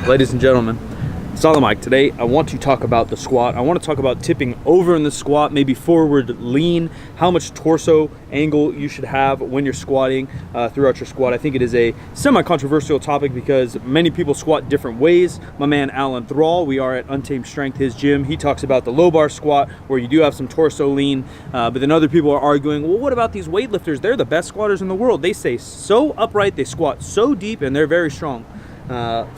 Ladies and gentlemen, Solid Mike. Today I want to talk about the squat. I want to talk about tipping over in the squat, maybe forward lean, how much torso angle you should have when you're squatting throughout your squat. I think it is a semi-controversial topic because many people squat different ways. My man Alan Thrall, we are at Untamed Strength, his gym, he talks about the low bar squat where you do have some torso lean, but then other people are arguing, well, what about these weightlifters? They're the best squatters in the world. They stay so upright, they squat so deep, and they're very strong.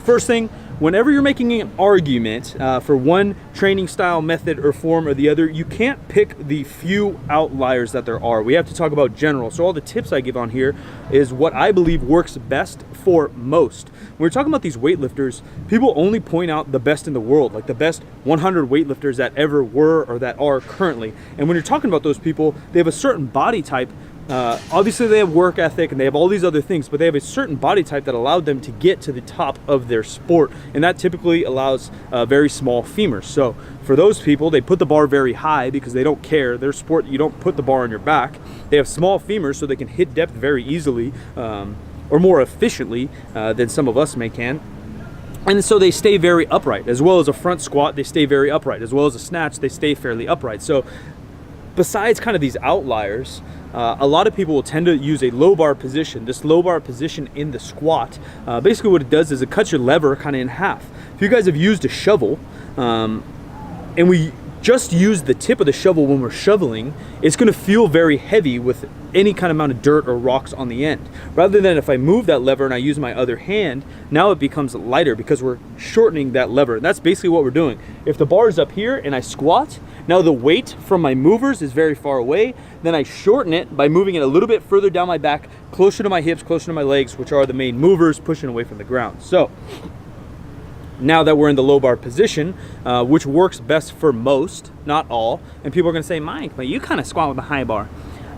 First thing, whenever you're making an argument for one training style, method, or form or the other, you can't pick the few outliers that there are. We have to talk about general. So all the tips I give on here is what I believe works best for most. When we're talking about these weightlifters, people only point out the best in the world, like the best 100 weightlifters that ever were or that are currently. And when you're talking about those people, they have a certain body type. Obviously they have work ethic and they have all these other things, but they have a certain body type that allowed them to get to the top of their sport, and that typically allows very small femurs. So for those people, they put the bar very high because they don't care. Their sport, you don't put the bar on your back. They have small femurs so they can hit depth very easily or more efficiently than some of us can. And so they stay very upright. As well as a front squat, they stay very upright. As well as a snatch, they stay fairly upright. So besides kind of these outliers, a lot of people will tend to use a low bar position. This low bar position in the squat, basically what it does is it cuts your lever kind of in half. If you guys have used a shovel, and we just use the tip of the shovel when we're shoveling, it's going to feel very heavy with any kind of amount of dirt or rocks on the end. Rather than if I move that lever and I use my other hand, now it becomes lighter because we're shortening that lever. And that's basically what we're doing. If the bar is up here and I squat, now the weight from my movers is very far away. Then I shorten it by moving it a little bit further down my back, closer to my hips, closer to my legs, which are the main movers, pushing away from the ground. So now that we're in the low bar position, which works best for most, not all, and people are gonna say, Mike, but you kind of squat with a high bar.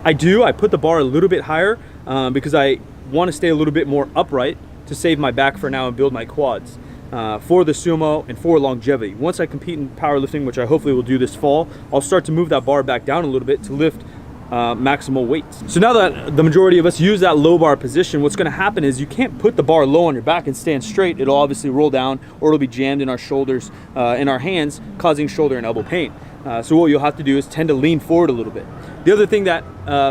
I do, I put the bar a little bit higher because I wanna stay a little bit more upright to save my back for now and build my quads for the sumo and for longevity. Once I compete in powerlifting, which I hopefully will do this fall, I'll start to move that bar back down a little bit to lift maximal weights. So now that the majority of us use that low bar position, what's going to happen is you can't put the bar low on your back and stand straight. It'll obviously roll down, or it'll be jammed in our shoulders, in our hands, causing shoulder and elbow pain. So what you'll have to do is tend to lean forward a little bit. The other thing that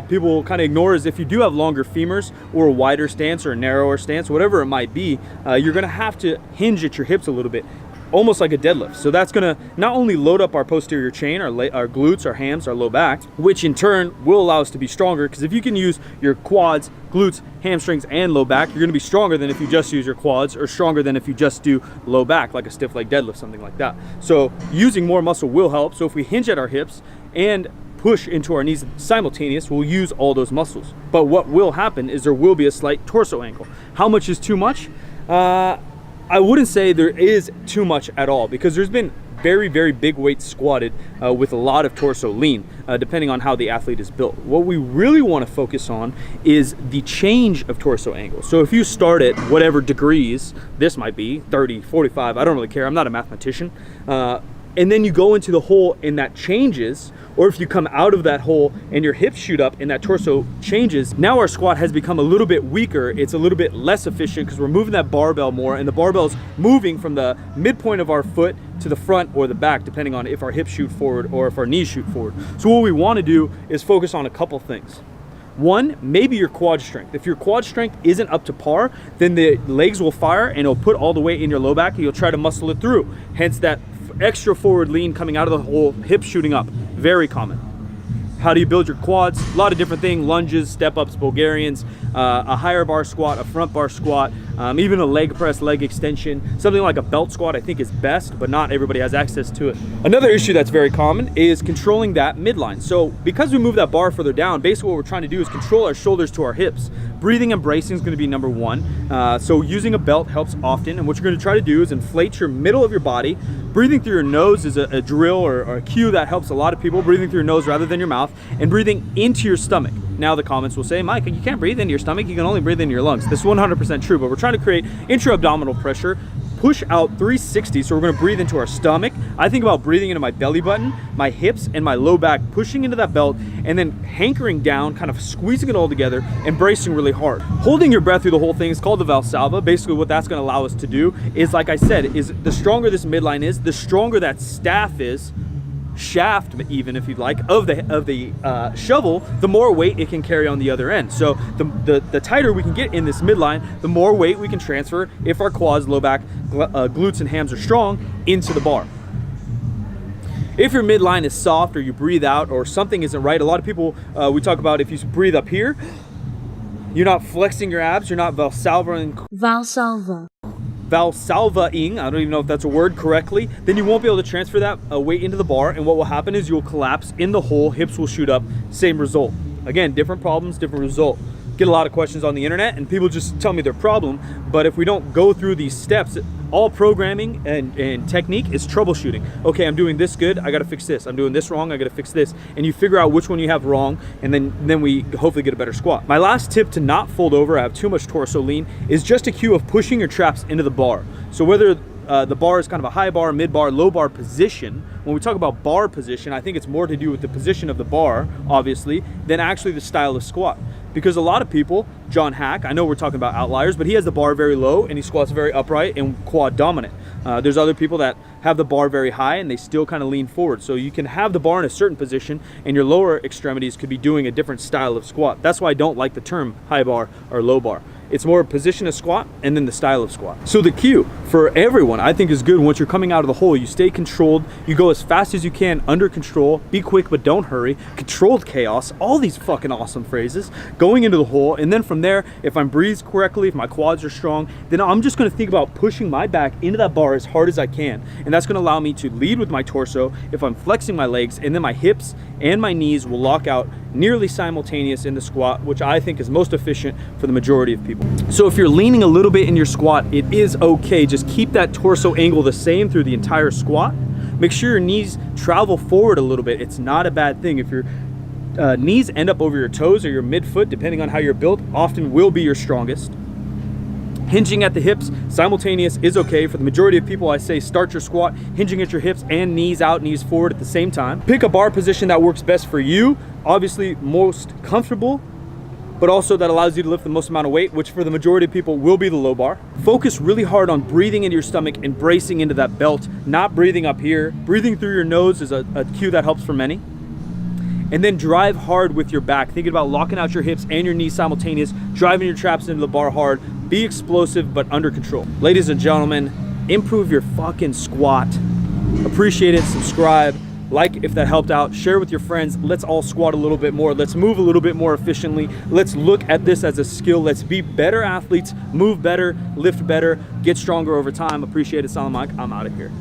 people kind of ignore is if you do have longer femurs or a wider stance or a narrower stance, whatever it might be, you're going to have to hinge at your hips a little bit, almost like a deadlift. So that's gonna not only load up our posterior chain, our glutes, our hams, our low back, which in turn will allow us to be stronger, because if you can use your quads, glutes, hamstrings, and low back, you're gonna be stronger than if you just use your quads, or stronger than if you just do low back, like a stiff leg deadlift, something like that. So using more muscle will help. So if we hinge at our hips and push into our knees simultaneous, we'll use all those muscles. But what will happen is there will be a slight torso angle. How much is too much? I wouldn't say there is too much at all, because there's been very, very big weights squatted with a lot of torso lean, depending on how the athlete is built. What we really want to focus on is the change of torso angle. So if you start at whatever degrees, this might be 30, 45, I don't really care, I'm not a mathematician, and then you go into the hole and that changes, or if you come out of that hole and your hips shoot up and that torso changes, now our squat has become a little bit weaker. It's a little bit less efficient because we're moving that barbell more, and the barbell's moving from the midpoint of our foot to the front or the back, depending on if our hips shoot forward or if our knees shoot forward. So what we want to do is focus on a couple things. One, maybe your quad strength. If your quad strength isn't up to par, then the legs will fire and it'll put all the weight in your low back and you'll try to muscle it through. Hence that extra forward lean coming out of the hole, hips shooting up. Very common. How do you build your quads? A lot of different things: lunges, step ups, Bulgarians, a higher bar squat, a front bar squat, even a leg press, leg extension. Something like a belt squat I think is best, but not everybody has access to it. Another issue that's very common is controlling that midline. So because we move that bar further down, basically what we're trying to do is control our shoulders to our hips. Breathing and bracing is going to be number one. So using a belt helps often, and what you're going to try to do is inflate your middle of your body. Breathing through your nose is a drill or a cue that helps a lot of people. Breathing through your nose rather than your mouth, and breathing into your stomach. Now the comments will say, Mike, you can't breathe into your stomach, you can only breathe into your lungs. This is 100% true, but we're trying to create intra-abdominal pressure, push out 360. So we're gonna breathe into our stomach. I think about breathing into my belly button, my hips, and my low back, pushing into that belt, and then hankering down, kind of squeezing it all together and bracing really hard. Holding your breath through the whole thing is called the Valsalva. Basically what that's gonna allow us to do is, like I said, is the stronger this midline is, the stronger that staff is, shaft even if you'd like, of the shovel, the more weight it can carry on the other end. So the tighter we can get in this midline, the more weight we can transfer, if our quads, low back, glutes and hams are strong, into the bar. If your midline is soft, or you breathe out, or something isn't right, a lot of people, we talk about if you breathe up here, you're not flexing your abs, you're not valsalvaing, I don't even know if that's a word correctly, then you won't be able to transfer that weight into the bar, and what will happen is you'll collapse in the hole, hips will shoot up, same result. Again, different problems, different result. Get a lot of questions on the internet and people just tell me their problem, but if we don't go through these steps, all programming and technique is troubleshooting. Okay, I'm doing this good, I gotta fix this. I'm doing this wrong, I gotta fix this. And you figure out which one you have wrong, and then we hopefully get a better squat. My last tip to not fold over, I have too much torso lean, is just a cue of pushing your traps into the bar. So whether the bar is kind of a high bar, mid bar, low bar position, when we talk about bar position, I think it's more to do with the position of the bar, obviously, than actually the style of squat. Because a lot of people, John Hack, I know we're talking about outliers, but he has the bar very low and he squats very upright and quad dominant. There's other people that have the bar very high and they still kind of lean forward. So you can have the bar in a certain position and your lower extremities could be doing a different style of squat. That's why I don't like the term high bar or low bar. It's more position of squat and then the style of squat. So the cue for everyone, I think, is good. Once you're coming out of the hole, you stay controlled, you go as fast as you can, under control, be quick but don't hurry, controlled chaos, all these fucking awesome phrases, going into the hole. And then from there, if I'm breathed correctly, if my quads are strong, then I'm just gonna think about pushing my back into that bar as hard as I can. And that's gonna allow me to lead with my torso if I'm flexing my legs, and then my hips and my knees will lock out nearly simultaneous in the squat, which I think is most efficient for the majority of people. So if you're leaning a little bit in your squat, it is okay. Just keep that torso angle the same through the entire squat. Make sure your knees travel forward a little bit. It's not a bad thing. If your knees end up over your toes or your midfoot, depending on how you're built, often will be your strongest. Hinging at the hips, simultaneous is okay. For the majority of people, I say start your squat hinging at your hips and knees out, knees forward at the same time. Pick a bar position that works best for you, obviously most comfortable, but also that allows you to lift the most amount of weight, which for the majority of people will be the low bar. Focus really hard on breathing into your stomach and bracing into that belt, not breathing up here. Breathing through your nose is a cue that helps for many. And then drive hard with your back, thinking about locking out your hips and your knees simultaneous, driving your traps into the bar hard. Be explosive, but under control. Ladies and gentlemen, improve your fucking squat. Appreciate it, subscribe, like if that helped out, share with your friends. Let's all squat a little bit more. Let's move a little bit more efficiently. Let's look at this as a skill. Let's be better athletes, move better, lift better, get stronger over time. Appreciate it, Salam Mike. I'm out of here.